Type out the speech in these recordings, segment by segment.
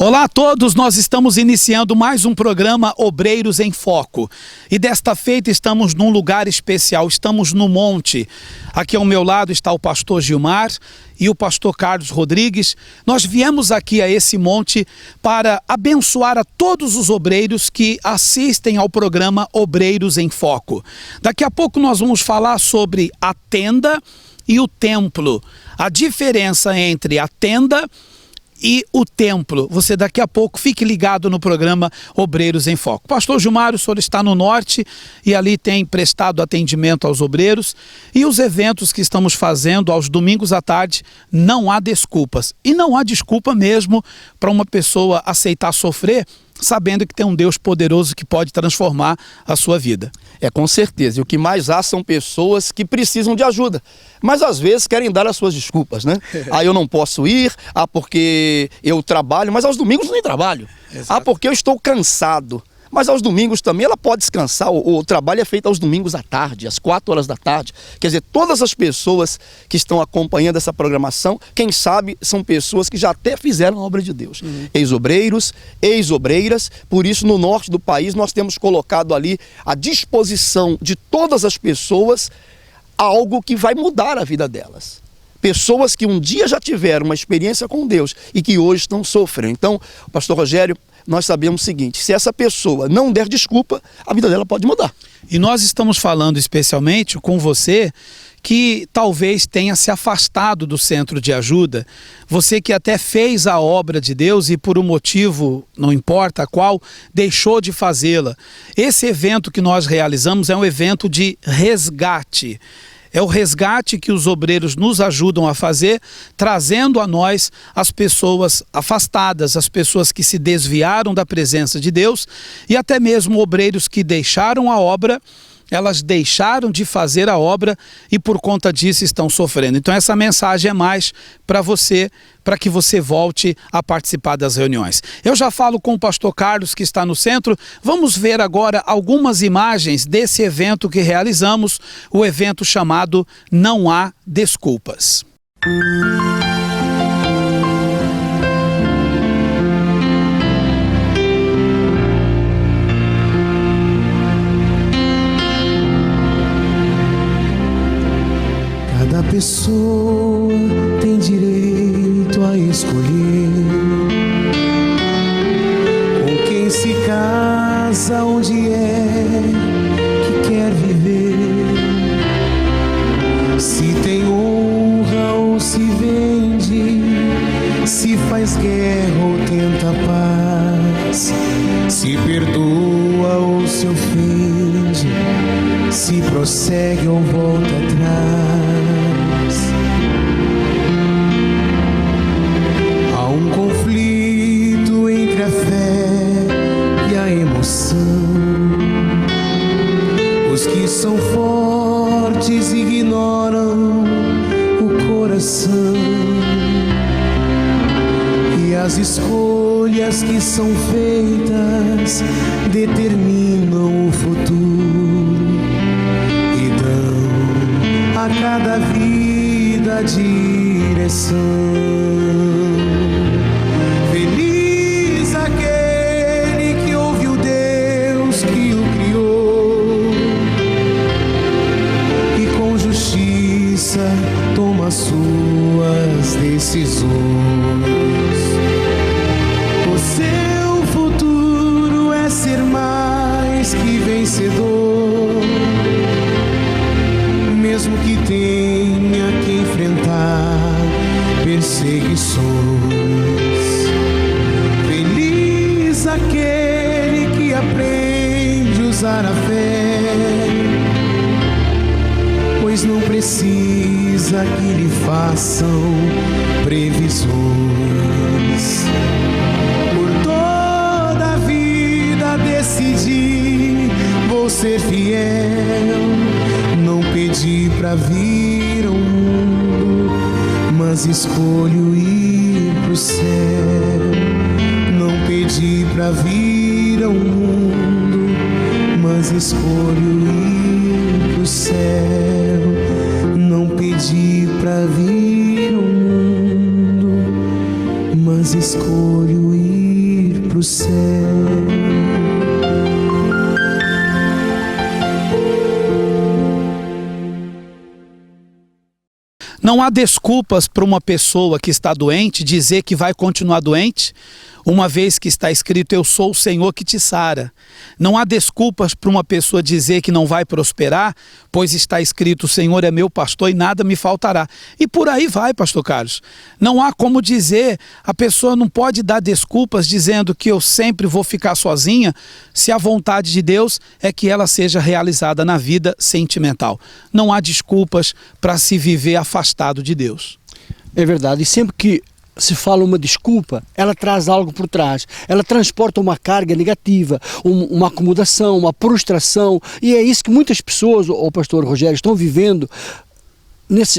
Olá a todos, nós estamos iniciando mais um programa Obreiros em Foco. E desta feita estamos num lugar especial, estamos no monte. Aqui ao meu lado está o pastor Gilmar e o pastor Carlos Rodrigues. Nós viemos aqui a esse monte para abençoar a todos os obreiros que assistem ao programa Obreiros em Foco. Daqui a pouco nós vamos falar sobre a tenda e o templo. A diferença entre a tenda e o templo. Você daqui a pouco fique ligado no programa Obreiros em Foco. Pastor Gilmar, o senhor está no norte e ali tem prestado atendimento aos obreiros, e os eventos que estamos fazendo aos domingos à tarde, não há desculpas. E não há desculpa mesmo para uma pessoa aceitar sofrer, sabendo que tem um Deus poderoso que pode transformar a sua vida. Com certeza. E o que mais há são pessoas que precisam de ajuda, mas às vezes querem dar as suas desculpas, né? Eu não posso ir, porque eu trabalho, mas aos domingos eu nem trabalho. Exato. Porque eu estou cansado. Mas aos domingos também ela pode descansar. O trabalho é feito aos domingos à tarde, às 4 horas da tarde. Quer dizer, todas as pessoas que estão acompanhando essa programação, quem sabe são pessoas que já até fizeram a obra de Deus. Ex-obreiros, ex-obreiras. Por isso, no norte do país, nós temos colocado ali à disposição de todas as pessoas algo que vai mudar a vida delas. Pessoas que um dia já tiveram uma experiência com Deus e que hoje estão sofrendo. Então, pastor Rogério, nós sabemos o seguinte: se essa pessoa não der desculpa, a vida dela pode mudar. E nós estamos falando especialmente com você que talvez tenha se afastado do centro de ajuda, você que até fez a obra de Deus e por um motivo, não importa qual, deixou de fazê-la. Esse evento que nós realizamos é um evento de resgate. É o resgate que os obreiros nos ajudam a fazer, trazendo a nós as pessoas afastadas, as pessoas que se desviaram da presença de Deus, e até mesmo obreiros que deixaram a obra. Elas deixaram de fazer a obra e por conta disso estão sofrendo. Então essa mensagem é mais para você, para que você volte a participar das reuniões. Eu já falo com o pastor Carlos, que está no centro. Vamos ver agora algumas imagens desse evento que realizamos, o evento chamado Não Há Desculpas. Cada pessoa tem direito a escolher com quem se casa, onde é que quer viver, se tem honra ou se vende, se faz guerra ou tenta paz, se perdoa ou se ofende, se prossegue ou volta atrás. Há um conflito entre a fé e a emoção. Os que são fortes ignoram o coração, e as escolhas que são feitas determinam o futuro e dão a cada vida direção. Feliz aquele que ouve o Deus que o criou e com justiça toma suas decisões. O seu futuro é ser mais que vencedor, mesmo que tenha que enfrentar perseguições. Feliz aquele que aprende a usar a fé, pois não precisa que lhe façam previsões. Por toda a vida decidi, vou ser fiel. Não pedi pra vir ao mundo, mas escolho ir pro céu. Não pedi pra vir ao mundo, mas escolho ir pro céu. Não pedi pra vir ao mundo, mas escolho ir do céu. Não há desculpas para uma pessoa que está doente dizer que vai continuar doente, uma vez que está escrito: eu sou o Senhor que te sara. Não há desculpas para uma pessoa dizer que não vai prosperar, pois está escrito: o Senhor é meu pastor e nada me faltará. E por aí vai, pastor Carlos. Não há como dizer, a pessoa não pode dar desculpas dizendo que eu sempre vou ficar sozinha, se a vontade de Deus é que ela seja realizada na vida sentimental. Não há desculpas para se viver afastado de Deus. É verdade, e sempre que se fala uma desculpa, ela traz algo por trás, ela transporta uma carga negativa, uma acomodação, uma frustração, e é isso que muitas pessoas, o pastor Rogério, estão vivendo.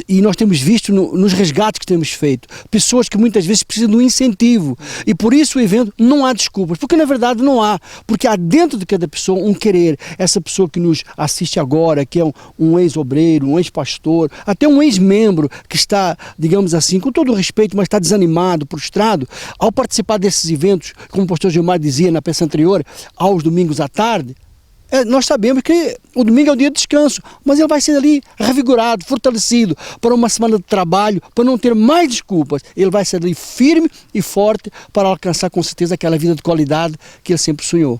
E nós temos visto nos resgates que temos feito, pessoas que muitas vezes precisam de um incentivo, e por isso o evento não há desculpas, porque na verdade não há, porque há dentro de cada pessoa um querer. Essa pessoa que nos assiste agora, que é um ex-obreiro, um ex-pastor, até um ex-membro que está, digamos assim, com todo o respeito, mas está desanimado, frustrado, ao participar desses eventos, como o pastor Gilmar dizia na peça anterior, aos domingos à tarde. Nós sabemos que o domingo é o dia de descanso, mas ele vai ser ali revigorado, fortalecido para uma semana de trabalho, para não ter mais desculpas. Ele vai ser ali firme e forte para alcançar com certeza aquela vida de qualidade que ele sempre sonhou.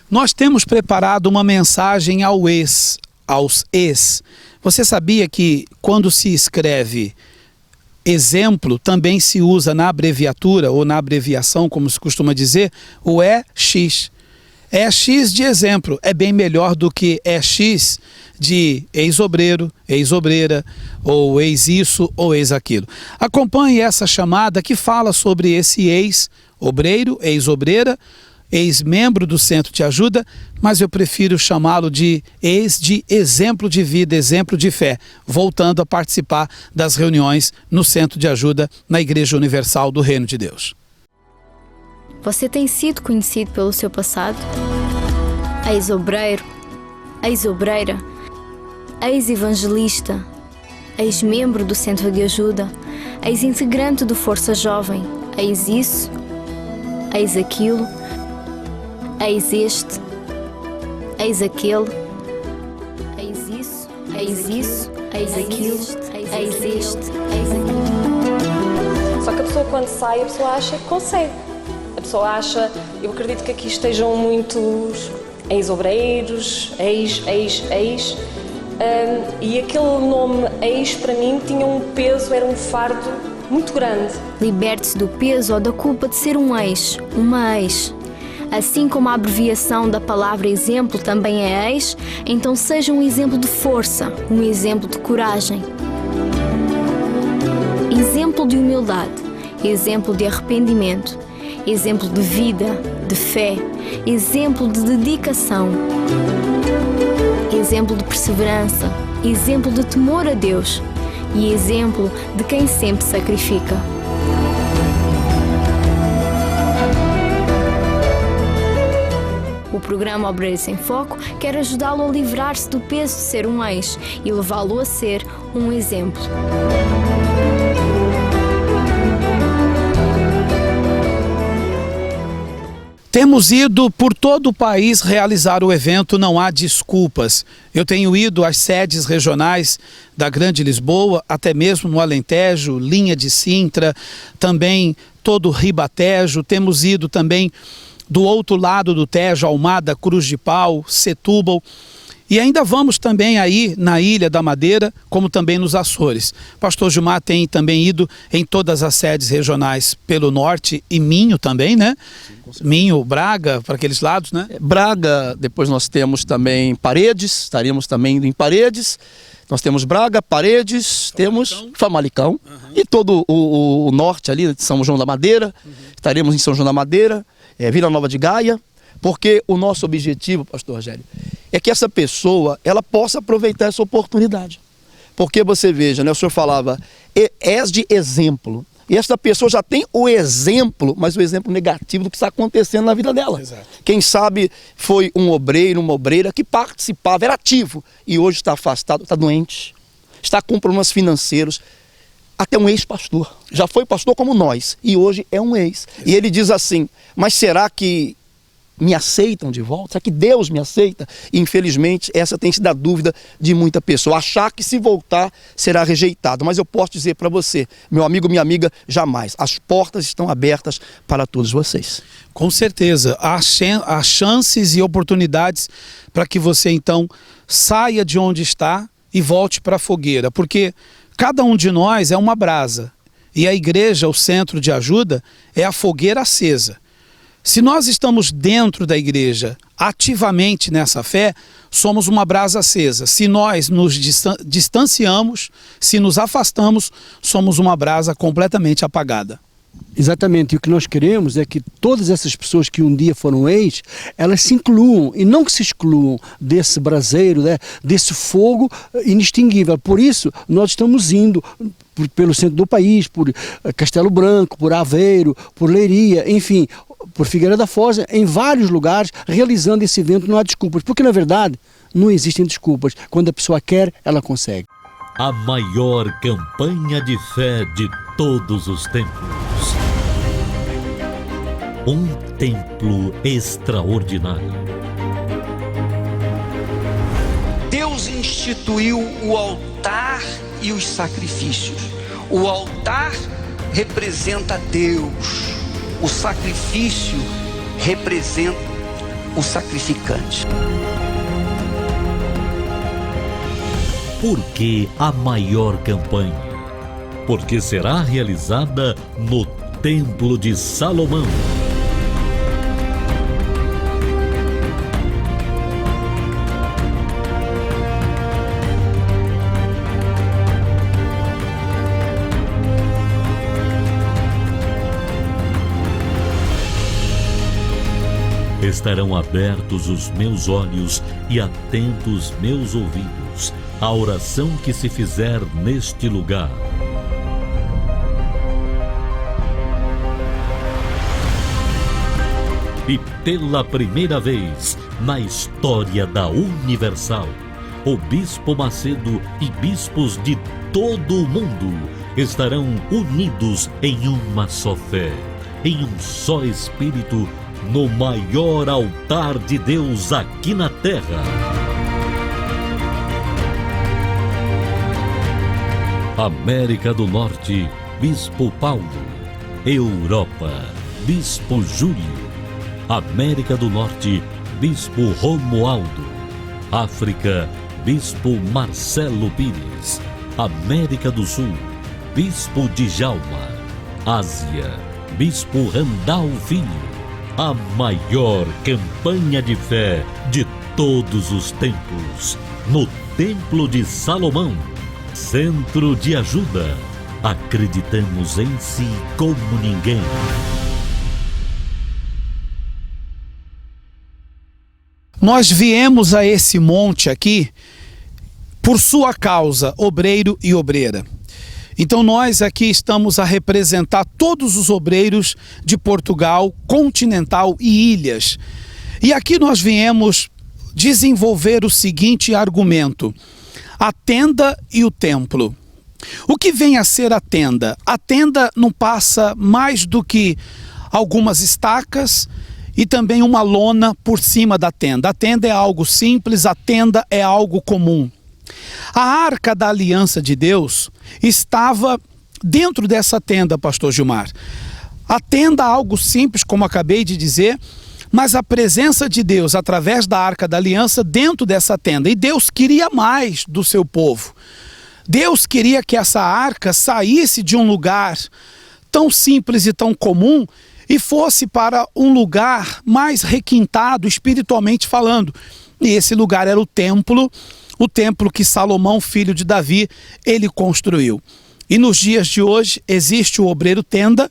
Nós temos preparado uma mensagem aos ex. Você sabia que quando se escreve exemplo, também se usa na abreviatura ou na abreviação, como se costuma dizer, o EX. EX de exemplo é bem melhor do que EX de ex-obreiro, ex-obreira, ou ex-isso ou ex-aquilo. Acompanhe essa chamada que fala sobre esse ex-obreiro, ex-obreira, ex-membro do Centro de Ajuda, mas eu prefiro chamá-lo de ex de exemplo de vida, exemplo de fé, voltando a participar das reuniões no Centro de Ajuda na Igreja Universal do Reino de Deus. Você tem sido conhecido pelo seu passado? Ex-obreiro, ex-obreira, ex-evangelista, ex-membro do Centro de Ajuda, ex-integrante do Força Jovem, ex-isso, ex-aquilo, ex-este, ex-aquele, ex-isso, ex-isso, ex-aquilo, ex-este, ex-aquilo. Só que a pessoa, quando sai, a pessoa acha que consegue. A pessoa acha, eu acredito que aqui estejam muitos ex-obreiros, ex, e aquele nome ex para mim tinha um peso, era um fardo muito grande. Liberte-se do peso ou da culpa de ser um ex, uma ex. Assim como a abreviação da palavra exemplo também é ex, então seja um exemplo de força, um exemplo de coragem. Exemplo de humildade, exemplo de arrependimento, exemplo de vida, de fé, exemplo de dedicação, exemplo de perseverança, exemplo de temor a Deus e exemplo de quem sempre sacrifica. O programa Obreiros em Foco quer ajudá-lo a livrar-se do peso de ser um ex e levá-lo a ser um exemplo. Temos ido por todo o país realizar o evento Não Há Desculpas. Eu tenho ido às sedes regionais da Grande Lisboa, até mesmo no Alentejo, Linha de Sintra, também todo o Ribatejo. Temos ido também do outro lado do Tejo, Almada, Cruz de Pau, Setúbal. E ainda vamos também aí na Ilha da Madeira, como também nos Açores. Pastor Gilmar tem também ido em todas as sedes regionais pelo norte e Minho também, né? Sim, Minho, Braga, para aqueles lados, né? Braga, depois nós temos também Paredes, estaríamos também indo em Paredes. Nós temos Braga, Paredes, temos Famalicão e todo o norte ali de São João da Madeira. Estaremos em São João da Madeira, Vila Nova de Gaia. Porque o nosso objetivo, pastor Rogério, é que essa pessoa, ela possa aproveitar essa oportunidade. Porque você veja, né, o senhor falava, és de exemplo. E essa pessoa já tem o exemplo, mas o exemplo negativo do que está acontecendo na vida dela. Exato. Quem sabe foi um obreiro, uma obreira que participava, era ativo, e hoje está afastado, está doente, está com problemas financeiros. Até um ex-pastor, já foi pastor como nós, e hoje é um ex. Exato. E ele diz assim, mas será que me aceitam de volta? Será que Deus me aceita? E, infelizmente, essa tem sido a dúvida de muita pessoa. Achar que se voltar será rejeitado. Mas eu posso dizer para você, meu amigo, minha amiga, jamais. As portas estão abertas para todos vocês. Com certeza. Há chances e oportunidades para que você, então, saia de onde está e volte para a fogueira. Porque cada um de nós é uma brasa. E a igreja, o centro de ajuda, é a fogueira acesa. Se nós estamos dentro da igreja, ativamente nessa fé, somos uma brasa acesa. Se nós nos distanciamos, se nos afastamos, somos uma brasa completamente apagada. Exatamente, e o que nós queremos é que todas essas pessoas que um dia foram ex, elas se incluam, e não que se excluam desse braseiro, né, desse fogo inextinguível. Por isso, nós estamos indo pelo centro do país, por Castelo Branco, por Aveiro, por Leiria, enfim, por Figueira da Foz, em vários lugares, realizando esse evento. Não há desculpas, porque na verdade não existem desculpas. Quando a pessoa quer, ela consegue. A maior campanha de fé de todos os tempos. Um templo extraordinário. Deus instituiu o altar e os sacrifícios. O altar representa Deus. O sacrifício representa o sacrificante. Por que a maior campanha? Porque será realizada no Templo de Salomão. Estarão abertos os meus olhos e atentos meus ouvidos à oração que se fizer neste lugar. E pela primeira vez na história da Universal, o Bispo Macedo e bispos de todo o mundo estarão unidos em uma só fé, em um só Espírito, no maior altar de Deus aqui na Terra. América do Norte, Bispo Paulo. Europa, Bispo Júlio. América do Norte, Bispo Romualdo. África, Bispo Marcelo Pires. América do Sul, Bispo Djalma. Ásia, Bispo Randal Filho. A maior campanha de fé de todos os tempos, no Templo de Salomão, Centro de Ajuda. Acreditamos em Si como ninguém. Nós viemos a esse monte aqui por sua causa, obreiro e obreira. Então nós aqui estamos a representar todos os obreiros de Portugal, continental e ilhas. E aqui nós viemos desenvolver o seguinte argumento: a tenda e o templo. O que vem a ser a tenda? A tenda não passa mais do que algumas estacas e também uma lona por cima da tenda. A tenda é algo simples, a tenda é algo comum. A Arca da Aliança de Deus estava dentro dessa tenda, pastor Gilmar. A tenda é algo simples, como acabei de dizer, mas a presença de Deus através da Arca da Aliança dentro dessa tenda. E Deus queria mais do seu povo. Deus queria que essa arca saísse de um lugar tão simples e tão comum e fosse para um lugar mais requintado, espiritualmente falando. E esse lugar era o templo que Salomão, filho de Davi, ele construiu. E nos dias de hoje existe o obreiro tenda,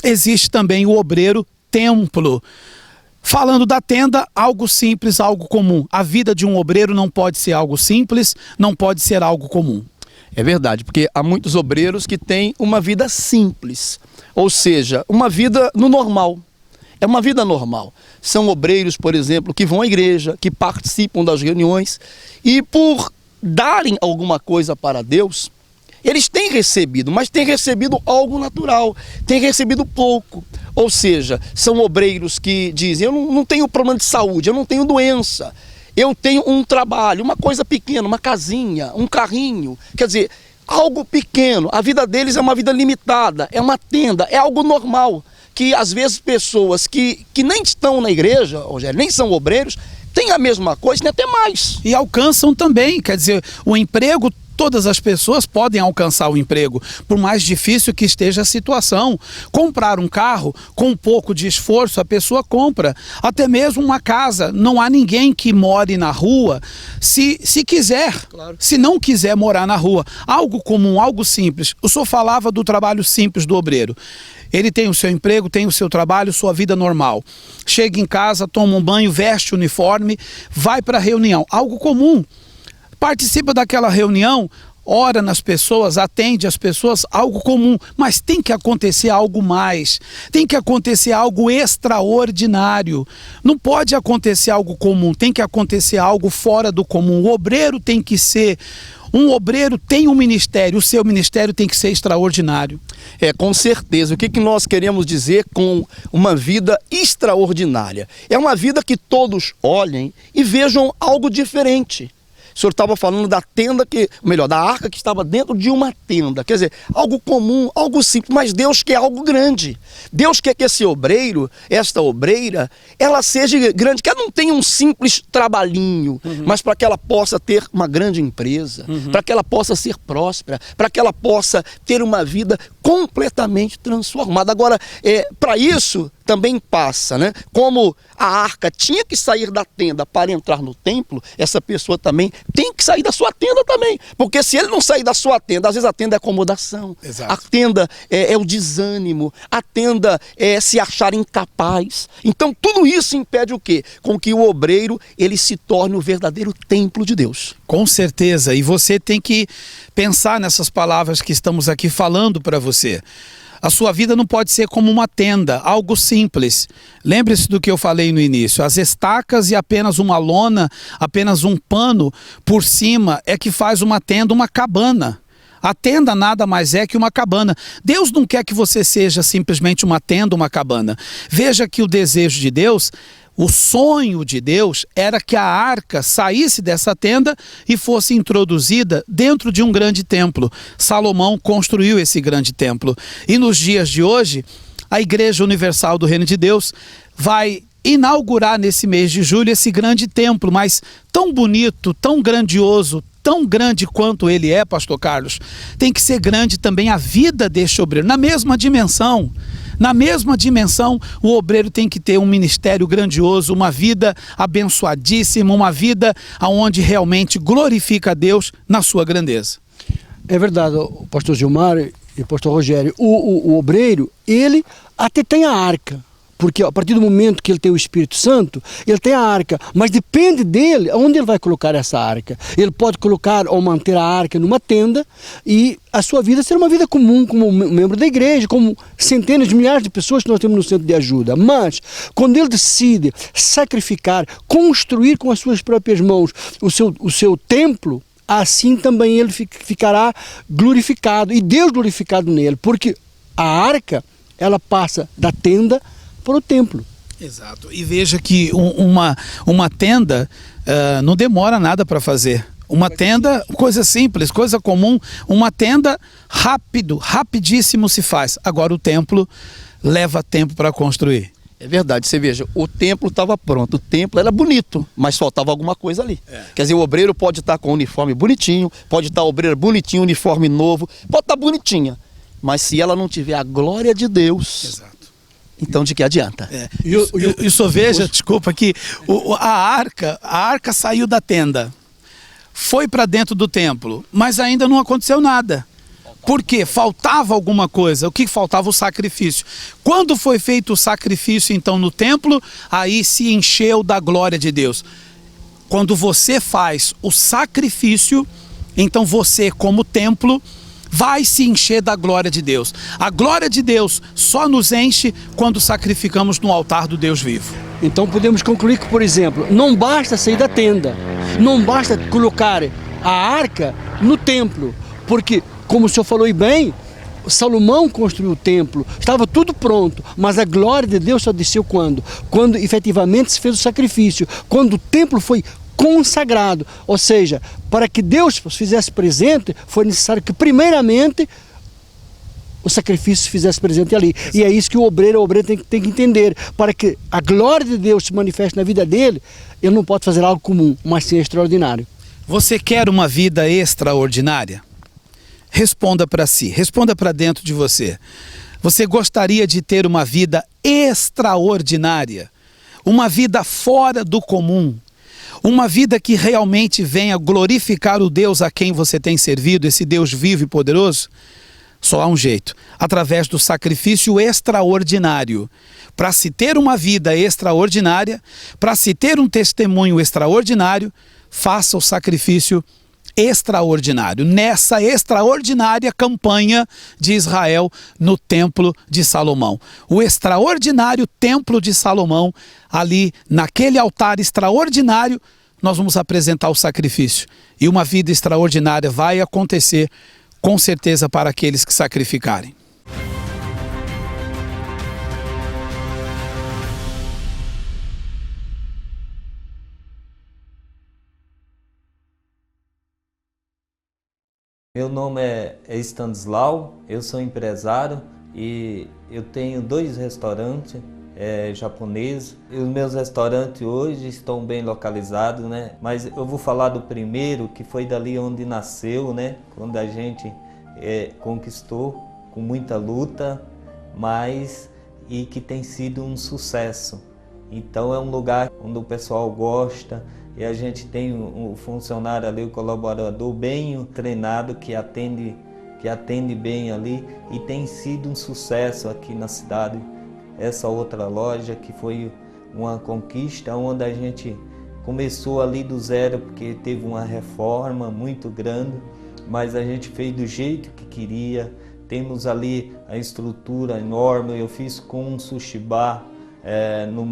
existe também o obreiro templo. Falando da tenda, algo simples, algo comum. A vida de um obreiro não pode ser algo simples, não pode ser algo comum. É verdade, porque há muitos obreiros que têm uma vida simples, ou seja, uma vida no normal. É uma vida normal. São obreiros, por exemplo, que vão à igreja, que participam das reuniões e por darem alguma coisa para Deus, eles têm recebido, mas têm recebido algo natural, têm recebido pouco. Ou seja, são obreiros que dizem, eu não tenho problema de saúde, eu não tenho doença, eu tenho um trabalho, uma coisa pequena, uma casinha, um carrinho, quer dizer, algo pequeno. A vida deles é uma vida limitada, é uma tenda, é algo normal, que às vezes pessoas que nem estão na igreja, Rogério, nem são obreiros, têm a mesma coisa, nem até mais. E alcançam também, quer dizer, o emprego, todas as pessoas podem alcançar o emprego, por mais difícil que esteja a situação. Comprar um carro, com um pouco de esforço, a pessoa compra. Até mesmo uma casa, não há ninguém que more na rua se quiser, claro. Se não quiser morar na rua. Algo comum, algo simples. O senhor falava do trabalho simples do obreiro. Ele tem o seu emprego, tem o seu trabalho, sua vida normal. Chega em casa, toma um banho, veste o uniforme, vai para a reunião. Algo comum. Participa daquela reunião, ora nas pessoas, atende as pessoas, algo comum. Mas tem que acontecer algo mais. Tem que acontecer algo extraordinário. Não pode acontecer algo comum, tem que acontecer algo fora do comum. O obreiro tem que ser... Um obreiro tem um ministério, o seu ministério tem que ser extraordinário. Com certeza. O que nós queremos dizer com uma vida extraordinária? É uma vida que todos olhem e vejam algo diferente. O senhor estava falando da tenda, da arca que estava dentro de uma tenda. Quer dizer, algo comum, algo simples, mas Deus quer algo grande. Deus quer que esse obreiro, esta obreira, ela seja grande, que ela não tenha um simples trabalhinho, mas para que ela possa ter uma grande empresa, para que ela possa ser próspera, para que ela possa ter uma vida completamente transformada. Agora, para isso também passa, né? Como a arca tinha que sair da tenda para entrar no templo, essa pessoa também tem que sair da sua tenda também. Porque se ele não sair da sua tenda, às vezes a tenda é acomodação. Exato. A tenda é o desânimo, a tenda é se achar incapaz. Então tudo isso impede o quê? Com que o obreiro ele se torne o verdadeiro templo de Deus. Com certeza, e você tem que pensar nessas palavras que estamos aqui falando para você. A sua vida não pode ser como uma tenda, algo simples. Lembre-se do que eu falei no início. As estacas e apenas uma lona, apenas um pano por cima é que faz uma tenda, uma cabana. A tenda nada mais é que uma cabana. Deus não quer que você seja simplesmente uma tenda, uma cabana. Veja que o desejo de Deus... O sonho de Deus era que a arca saísse dessa tenda e fosse introduzida dentro de um grande templo. Salomão construiu esse grande templo. E nos dias de hoje, a Igreja Universal do Reino de Deus vai inaugurar nesse mês de julho esse grande templo, mas tão bonito, tão grandioso, tão grande quanto ele é, pastor Carlos, tem que ser grande também a vida deste obreiro, na mesma dimensão. Na mesma dimensão, o obreiro tem que ter um ministério grandioso, uma vida abençoadíssima, uma vida onde realmente glorifica a Deus na sua grandeza. É verdade, pastor Gilmar e pastor Rogério, o obreiro, ele até tem a arca. Porque a partir do momento que ele tem o Espírito Santo, ele tem a arca, mas depende dele onde ele vai colocar essa arca. Ele pode colocar ou manter a arca numa tenda e a sua vida ser uma vida comum, como membro da igreja, como centenas de milhares de pessoas que nós temos no centro de ajuda. Mas, quando ele decide sacrificar, construir com as suas próprias mãos o seu templo, assim também ele ficará glorificado e Deus glorificado nele, porque a arca, ela passa da tenda para o templo. Exato. E veja que uma tenda não demora nada para fazer. Uma tenda, coisa simples, coisa comum, uma tenda rapidíssimo se faz. Agora o templo leva tempo para construir. É verdade, você veja, o templo estava pronto, o templo era bonito, mas faltava alguma coisa ali. Quer dizer, o obreiro pode estar com o uniforme bonitinho, pode estar o obreiro bonitinho, uniforme novo, pode estar bonitinha, mas se ela não tiver a glória de Deus... Exato. Então de que adianta? E só veja, desculpa, que a arca saiu da tenda, foi para dentro do templo, mas ainda não aconteceu nada. Por quê? Faltava alguma coisa. O que faltava? O sacrifício. Quando foi feito o sacrifício então no templo, aí se encheu da glória de Deus. Quando você faz o sacrifício, então você como templo vai se encher da glória de Deus. A glória de Deus só nos enche quando sacrificamos no altar do Deus vivo. Então podemos concluir que, por exemplo, não basta sair da tenda, não basta colocar a arca no templo, porque, como o senhor falou bem, Salomão construiu o templo, estava tudo pronto, mas a glória de Deus só desceu quando? Quando efetivamente se fez o sacrifício, quando o templo foi consagrado. Ou seja, para que Deus se fizesse presente, foi necessário que primeiramente o sacrifício se fizesse presente ali. E é isso que o obreiro tem que entender. Para que a glória de Deus se manifeste na vida dele, ele não pode fazer algo comum, mas sim extraordinário. Você quer uma vida extraordinária? Responda para si, responda para dentro de você. Você gostaria de ter uma vida extraordinária? Uma vida fora do comum? Uma vida que realmente venha glorificar o Deus a quem você tem servido, esse Deus vivo e poderoso? Só há um jeito, através do sacrifício extraordinário. Para se ter uma vida extraordinária, para se ter um testemunho extraordinário, faça o sacrifício extraordinário. Nessa extraordinária campanha de Israel no Templo de Salomão. O extraordinário Templo de Salomão, ali naquele altar extraordinário, nós vamos apresentar o sacrifício. E uma vida extraordinária vai acontecer, com certeza, para aqueles que sacrificarem. Meu nome é Stanislau, eu sou empresário e eu tenho 2 restaurantes japoneses. E os meus restaurantes hoje estão bem localizados, né? Mas eu vou falar do primeiro, que foi dali onde nasceu, né? Quando a gente conquistou com muita luta, e que tem sido um sucesso. Então é um lugar onde o pessoal gosta. E a gente tem um funcionário ali, o colaborador bem treinado, que atende bem ali, e tem sido um sucesso aqui na cidade. Essa outra loja que foi uma conquista, onde a gente começou ali do zero, porque teve uma reforma muito grande, mas a gente fez do jeito que queria. Temos ali a estrutura enorme, eu fiz com um sushi bar, no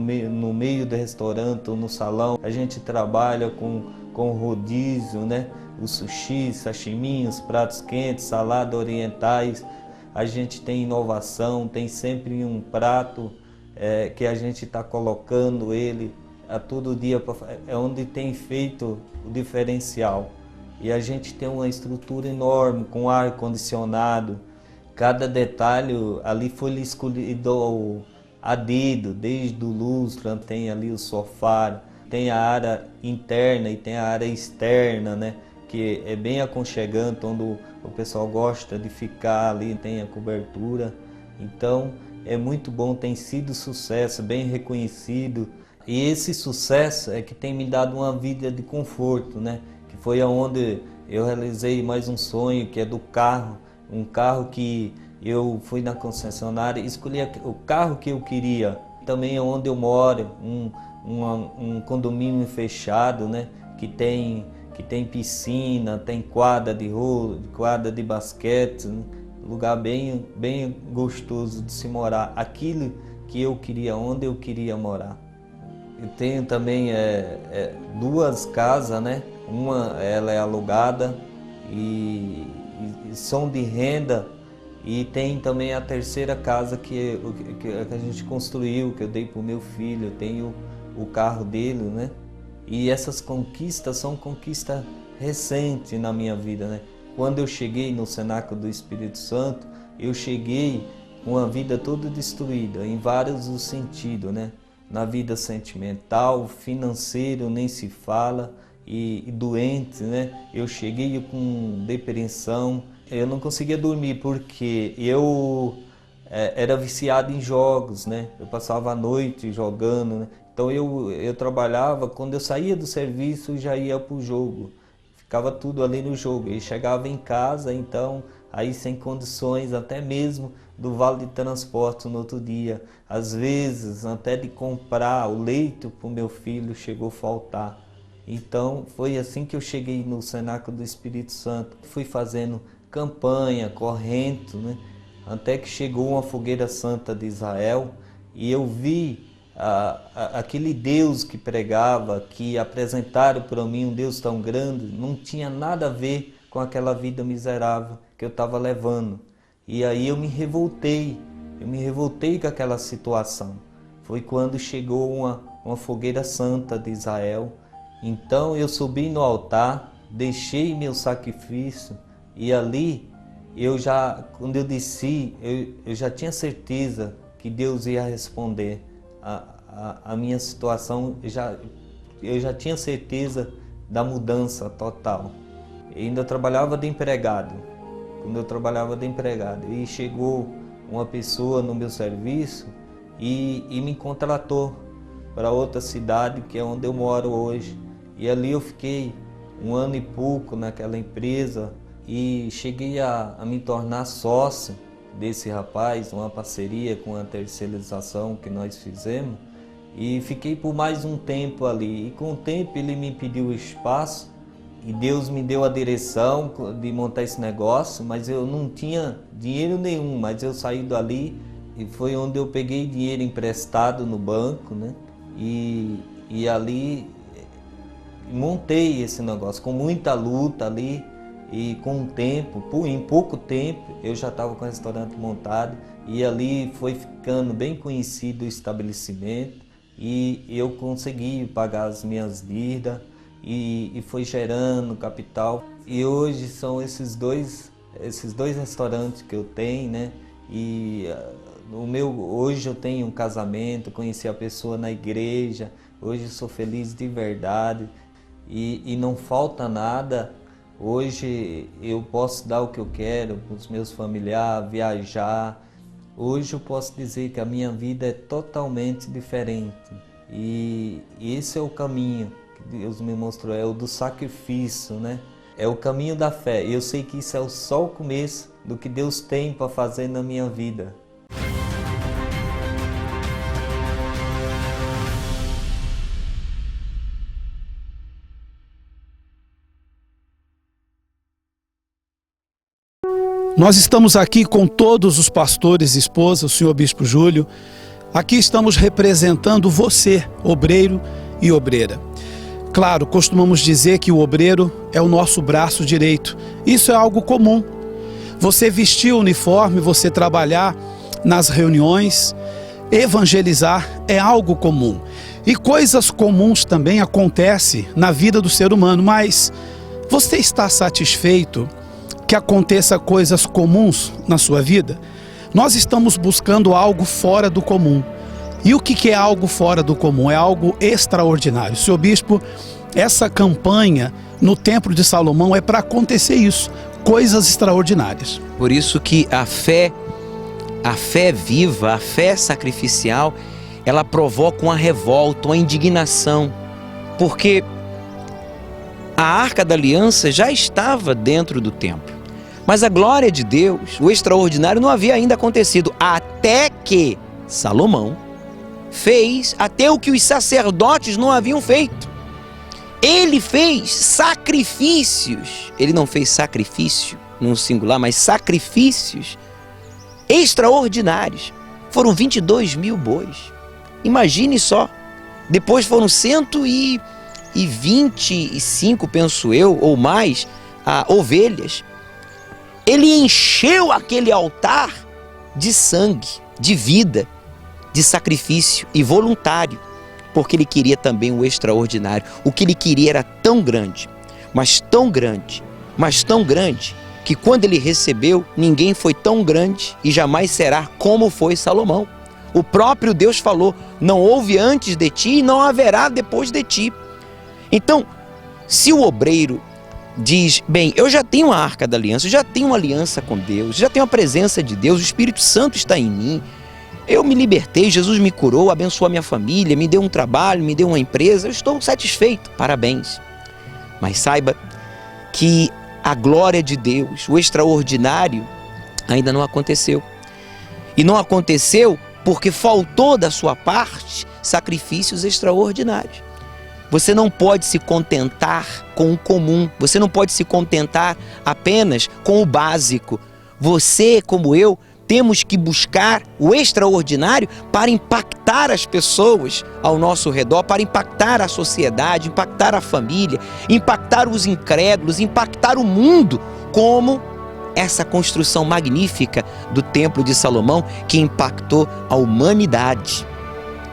meio do restaurante ou no salão. A gente trabalha com rodízio, né? O sushi, sashimi, os pratos quentes, salada orientais. A gente tem inovação, tem sempre um prato que a gente está colocando ele a todo dia, é onde tem feito o diferencial. E a gente tem uma estrutura enorme, com ar condicionado. Cada detalhe ali foi escolhido a dedo, desde o lustre, tem ali o sofá, tem a área interna e tem a área externa, né? Que é bem aconchegante, onde o pessoal gosta de ficar ali, tem a cobertura. Então é muito bom, tem sido sucesso, bem reconhecido. E esse sucesso é que tem me dado uma vida de conforto, né? Que foi aonde eu realizei mais um sonho, que é do carro. Um carro que eu fui na concessionária e escolhi o carro que eu queria. Também é onde eu moro, um condomínio fechado, né? Que tem piscina, tem quadra de rolo, quadra de basquete, né? Lugar bem gostoso de se morar. Aquilo que eu queria, onde eu queria morar. Eu tenho também 2 casas, né? Uma ela é alugada e são de renda. E tem também a terceira casa que a gente construiu, que eu dei para o meu filho. Eu tenho o carro dele, né? E essas conquistas são conquistas recentes na minha vida, né? Quando eu cheguei no Cenáculo do Espírito Santo, eu cheguei com a vida toda destruída, em vários sentidos, né? Na vida sentimental, financeiro, nem se fala, e doente, né? Eu cheguei com depressão. Eu não conseguia dormir porque eu era viciado em jogos, né? Eu passava a noite jogando, né? Então eu trabalhava, quando eu saía do serviço já ia para o jogo. Ficava tudo ali no jogo. E chegava em casa, então, aí sem condições até mesmo do vale de transporte no outro dia. Às vezes, até de comprar o leite para o meu filho chegou a faltar. Então foi assim que eu cheguei no Cenáculo do Espírito Santo. Fui fazendo campanha, correndo, né? Até que chegou uma fogueira santa de Israel e eu vi aquele Deus que pregava, que apresentaram para mim um Deus tão grande, não tinha nada a ver com aquela vida miserável que eu estava levando. E aí eu me revoltei com aquela situação. Foi quando chegou uma fogueira santa de Israel. Então eu subi no altar, deixei meu sacrifício e ali quando eu desci, eu já tinha certeza que Deus ia responder a minha situação. Eu já tinha certeza da mudança total. Eu ainda trabalhava de empregado. Quando eu trabalhava de empregado, e chegou uma pessoa no meu serviço e me contratou para outra cidade, que é onde eu moro hoje. E ali eu fiquei 1 ano e pouco naquela empresa e cheguei a me tornar sócio desse rapaz, uma parceria com a terceirização que nós fizemos. E fiquei por mais um tempo ali. E com o tempo ele me pediu espaço e Deus me deu a direção de montar esse negócio, mas eu não tinha dinheiro nenhum, mas eu saí dali e foi onde eu peguei dinheiro emprestado no banco, né? E ali montei esse negócio com muita luta ali e com o tempo, em pouco tempo eu já estava com o restaurante montado e ali foi ficando bem conhecido o estabelecimento e eu consegui pagar as minhas dívidas. E foi gerando capital. E hoje são esses dois restaurantes que eu tenho, né? E hoje eu tenho um casamento, conheci a pessoa na igreja, hoje eu sou feliz de verdade e não falta nada. Hoje eu posso dar o que eu quero para os meus familiares, viajar. Hoje eu posso dizer que a minha vida é totalmente diferente e esse é o caminho que Deus me mostrou, é o do sacrifício, né? É o caminho da fé. Eu sei que isso é só o começo do que Deus tem para fazer na minha vida. Nós estamos aqui com todos os pastores e esposas, o senhor Bispo Júlio. Aqui estamos representando você, obreiro e obreira. Claro, costumamos dizer que o obreiro é o nosso braço direito. Isso é algo comum. Você vestir o uniforme, você trabalhar nas reuniões, evangelizar é algo comum. E coisas comuns também acontecem na vida do ser humano, mas você está satisfeito que aconteça coisas comuns na sua vida? Nós estamos buscando algo fora do comum. E o que é algo fora do comum? É algo extraordinário. Senhor Bispo, essa campanha no Templo de Salomão é para acontecer isso, coisas extraordinárias. Por isso que a fé viva, a fé sacrificial, ela provoca uma revolta, uma indignação, porque a Arca da Aliança já estava dentro do templo, mas a glória de Deus, o extraordinário, não havia ainda acontecido, até que Salomão fez até o que os sacerdotes não haviam feito. Ele fez sacrifícios, ele não fez sacrifício no singular, mas sacrifícios extraordinários. Foram 22 mil bois. Imagine só, depois foram 125, penso eu, ou mais, ovelhas. Ele encheu aquele altar de sangue, de vida, de sacrifício e voluntário, porque ele queria também o extraordinário. O que ele queria era tão grande, mas tão grande, que quando ele recebeu, ninguém foi tão grande e jamais será como foi Salomão. O próprio Deus falou: não houve antes de ti e não haverá depois de ti. Então, se o obreiro diz, bem, eu já tenho a Arca da Aliança, eu já tenho uma aliança com Deus, já tenho a presença de Deus, o Espírito Santo está em mim, eu me libertei, Jesus me curou, abençoou a minha família, me deu um trabalho, me deu uma empresa, eu estou satisfeito, parabéns. Mas saiba que a glória de Deus, o extraordinário, ainda não aconteceu. E não aconteceu porque faltou da sua parte sacrifícios extraordinários. Você não pode se contentar com o comum, você não pode se contentar apenas com o básico. Você, como eu, temos que buscar o extraordinário para impactar as pessoas ao nosso redor, para impactar a sociedade, impactar a família, impactar os incrédulos, impactar o mundo, como essa construção magnífica do Templo de Salomão que impactou a humanidade.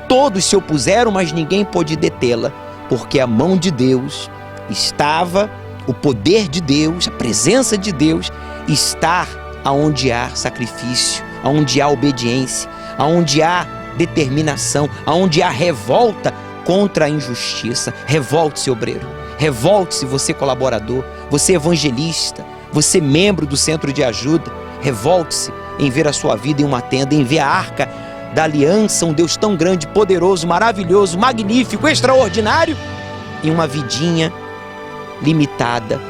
Todos se opuseram, mas ninguém pôde detê-la, porque a mão de Deus estava, o poder de Deus, a presença de Deus está aonde há sacrifício, aonde há obediência, aonde há determinação, aonde há revolta contra a injustiça. Revolte-se, obreiro, revolte-se, você colaborador, você evangelista, você membro do centro de ajuda, revolte-se em ver a sua vida em uma tenda, em ver a arca da aliança, um Deus tão grande, poderoso, maravilhoso, magnífico, extraordinário, em uma vidinha limitada.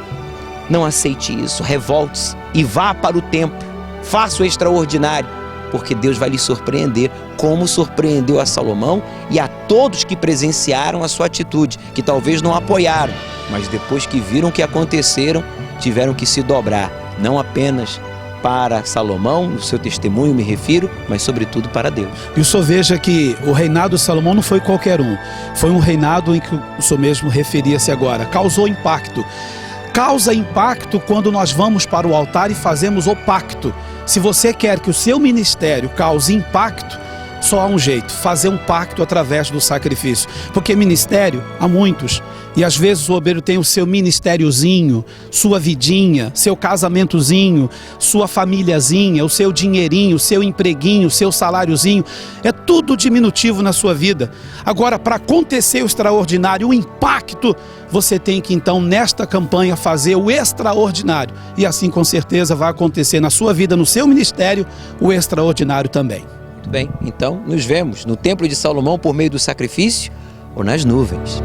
Não aceite isso, revolte-se e vá para o templo, faça o extraordinário, porque Deus vai lhe surpreender, como surpreendeu a Salomão e a todos que presenciaram a sua atitude, que talvez não apoiaram, mas depois que viram o que aconteceram, tiveram que se dobrar, não apenas para Salomão, no seu testemunho me refiro, mas sobretudo para Deus. E o senhor veja que o reinado de Salomão não foi qualquer um, foi um reinado em que o senhor mesmo referia-se agora, causou impacto. Causa impacto quando nós vamos para o altar e fazemos o pacto. Se você quer que o seu ministério cause impacto, só há um jeito, fazer um pacto através do sacrifício. Porque ministério há muitos, e às vezes o obreiro tem o seu ministériozinho, sua vidinha, seu casamentozinho, sua famíliazinha, o seu dinheirinho, o seu empreguinho, o seu saláriozinho, é tudo diminutivo na sua vida. Agora, para acontecer o extraordinário, o impacto, você tem que então nesta campanha fazer o extraordinário, e assim com certeza vai acontecer na sua vida, no seu ministério, o extraordinário também. Muito bem, então nos vemos no Templo de Salomão por meio do sacrifício ou nas nuvens.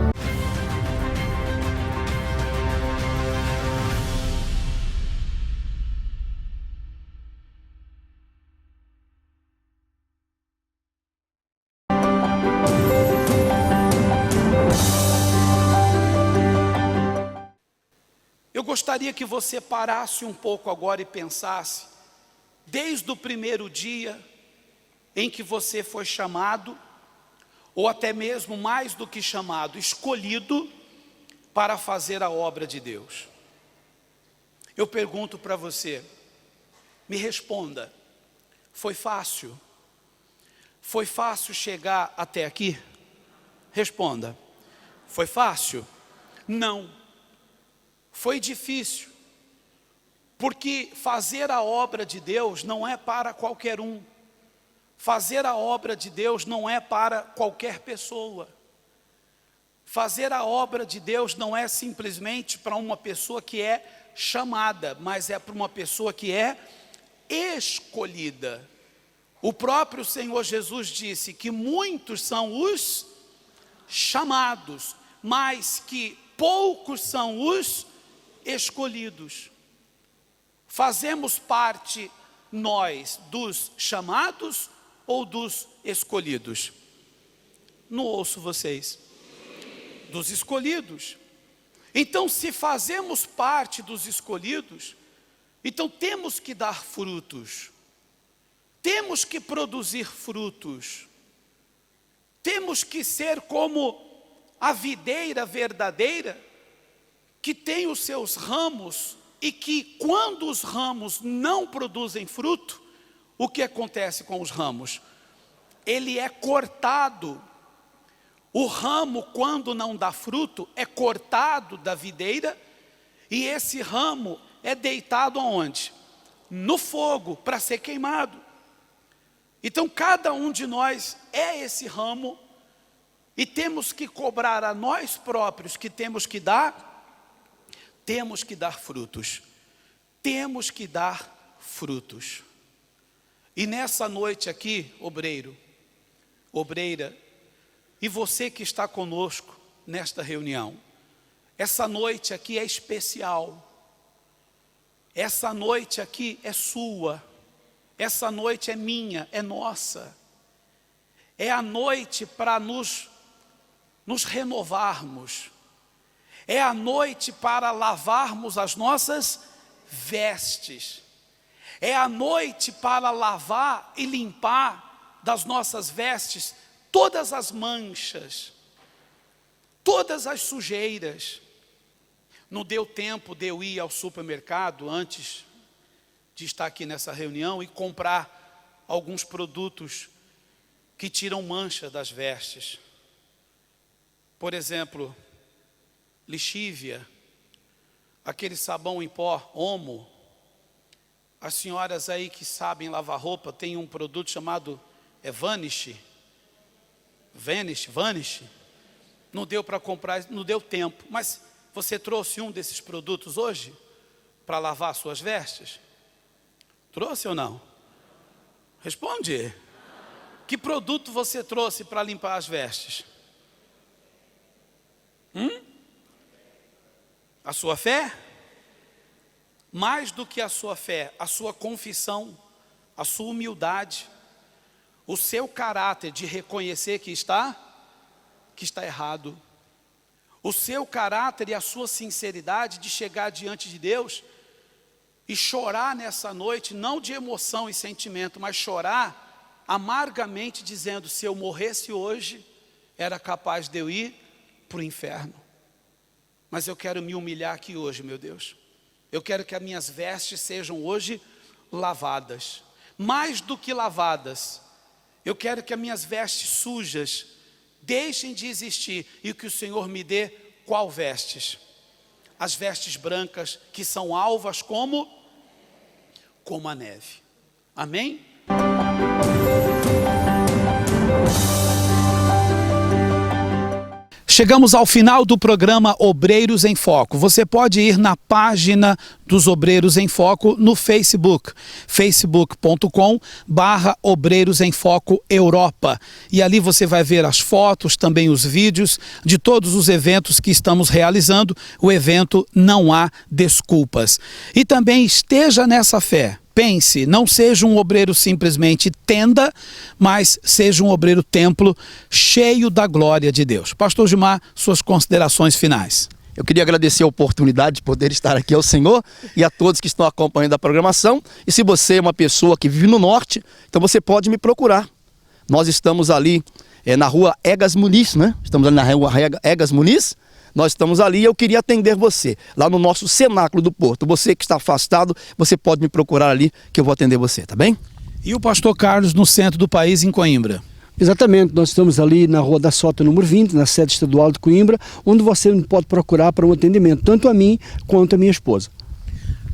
Eu gostaria que você parasse um pouco agora e pensasse, desde o primeiro dia em que você foi chamado, ou até mesmo mais do que chamado, escolhido para fazer a obra de Deus. Eu pergunto para você, me responda, foi fácil? Foi fácil chegar até aqui? Responda, foi fácil? Não. Foi difícil, porque fazer a obra de Deus não é para qualquer um. Fazer a obra de Deus não é para qualquer pessoa. Fazer a obra de Deus não é simplesmente para uma pessoa que é chamada, mas é para uma pessoa que é escolhida. O próprio Senhor Jesus disse que muitos são os chamados, mas que poucos são os escolhidos. Fazemos parte nós dos chamados ou dos escolhidos? Não ouço vocês. Dos escolhidos. Então, se fazemos parte dos escolhidos, então temos que dar frutos. Temos que produzir frutos. Temos que ser como a videira verdadeira, que tem os seus ramos, e que quando os ramos não produzem fruto, o que acontece com os ramos? Ele é cortado. O ramo, quando não dá fruto, é cortado da videira, e esse ramo é deitado aonde? No fogo, para ser queimado. Então cada um de nós é esse ramo, e temos que cobrar a nós próprios que temos que dar frutos. Temos que dar frutos. E nessa noite aqui, obreiro, obreira, e você que está conosco nesta reunião, essa noite aqui é especial. Essa noite aqui é sua. Essa noite é minha, é nossa. É a noite para nos renovarmos. É a noite para lavarmos as nossas vestes. É a noite para lavar e limpar das nossas vestes todas as manchas, todas as sujeiras. Não deu tempo de eu ir ao supermercado antes de estar aqui nessa reunião e comprar alguns produtos que tiram mancha das vestes. Por exemplo, lixívia, aquele sabão em pó, Omo. As senhoras aí que sabem lavar roupa, tem um produto chamado Vanish. Não deu para comprar, não deu tempo. Mas você trouxe um desses produtos hoje para lavar suas vestes? Trouxe ou não? Responde. Que produto você trouxe para limpar as vestes? A sua fé? Mais do que a sua fé, a sua confissão, a sua humildade, o seu caráter de reconhecer que está errado, o seu caráter e a sua sinceridade de chegar diante de Deus e chorar nessa noite, não de emoção e sentimento, mas chorar amargamente dizendo: se eu morresse hoje, era capaz de eu ir para o inferno. Mas eu quero me humilhar aqui hoje, meu Deus. Eu quero que as minhas vestes sejam hoje lavadas. Mais do que lavadas, eu quero que as minhas vestes sujas deixem de existir e que o Senhor me dê qual vestes? As vestes brancas que são alvas como a neve. Amém? Chegamos ao final do programa Obreiros em Foco. Você pode ir na página dos Obreiros em Foco no Facebook, facebook.com/Obreiros em Foco Europa. E ali você vai ver as fotos, também os vídeos de todos os eventos que estamos realizando. O evento Não Há Desculpas. E também esteja nessa fé. Pense, não seja um obreiro simplesmente tenda, mas seja um obreiro templo cheio da glória de Deus. Pastor Gilmar, suas considerações finais. Eu queria agradecer a oportunidade de poder estar aqui ao Senhor e a todos que estão acompanhando a programação. E se você é uma pessoa que vive no norte, então você pode me procurar. Nós estamos ali na rua Egas Muniz, né? Estamos ali na rua Egas Muniz. Nós estamos ali e eu queria atender você, lá no nosso cenáculo do Porto. Você que está afastado, você pode me procurar ali que eu vou atender você, tá bem? E o pastor Carlos no centro do país, em Coimbra? Exatamente, nós estamos ali na Rua da Sota, número 20, na sede estadual de Coimbra, onde você pode procurar para um atendimento, tanto a mim quanto a minha esposa.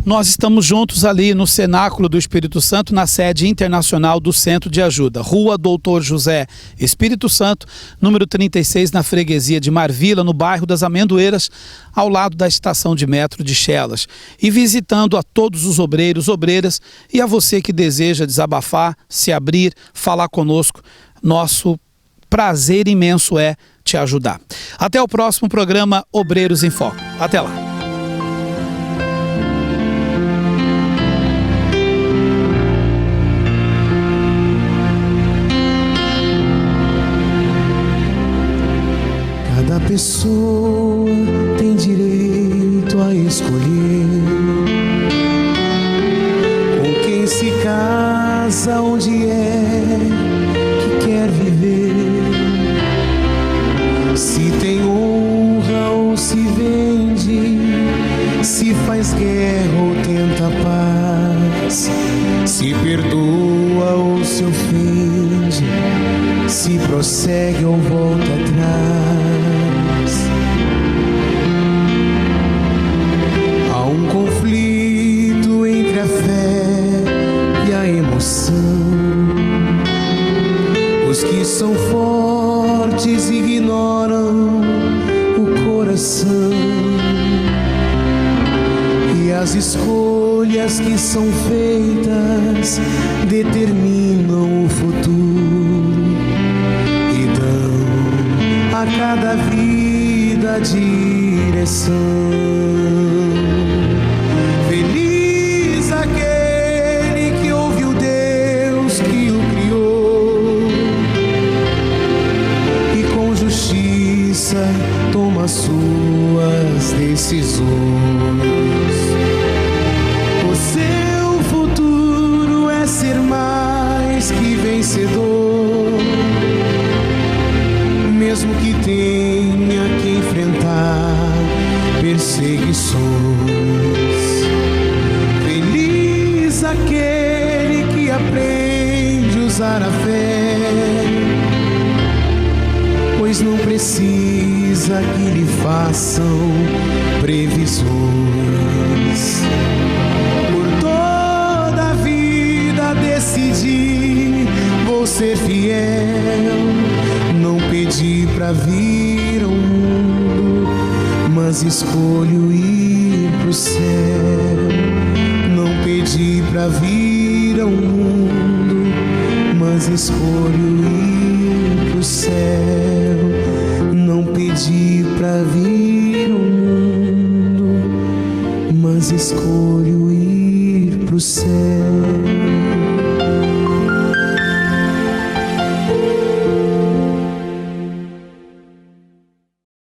Nós estamos juntos ali no Cenáculo do Espírito Santo, na sede internacional do Centro de Ajuda, Rua Doutor José Espírito Santo, número 36, na freguesia de Marvila, no bairro das Amendoeiras, ao lado da estação de metro de Chelas. E visitando a todos os obreiros, obreiras e a você que deseja desabafar, se abrir, falar conosco, nosso prazer imenso é te ajudar. Até o próximo programa Obreiros em Foco. Até lá. Cada pessoa tem direito a escolher com quem se casa, onde é que quer viver, se tem honra ou se vende, se faz guerra ou tenta paz, se perdoa ou se ofende, se prossegue ou volta atrás. Há um conflito entre a fé e a emoção. Os que são fortes ignoram o coração, e as escolhas que são feitas determinam o futuro e dão a cada vida direção. Feliz aquele que ouve o Deus que o criou e com justiça toma suas decisões. O seu futuro é ser mais que vencedor, mesmo que tenha que enfrentar perseguições. Feliz aquele usar a fé, pois não precisa que lhe façam previsões. Por toda a vida decidi, vou ser fiel. Não pedi pra vir ao mundo, mas escolho ir pro céu. Não pedi pra vir ao mundo, mas escolho ir pro céu. Não pedi pra vir ao mundo, mas escolho ir pro céu.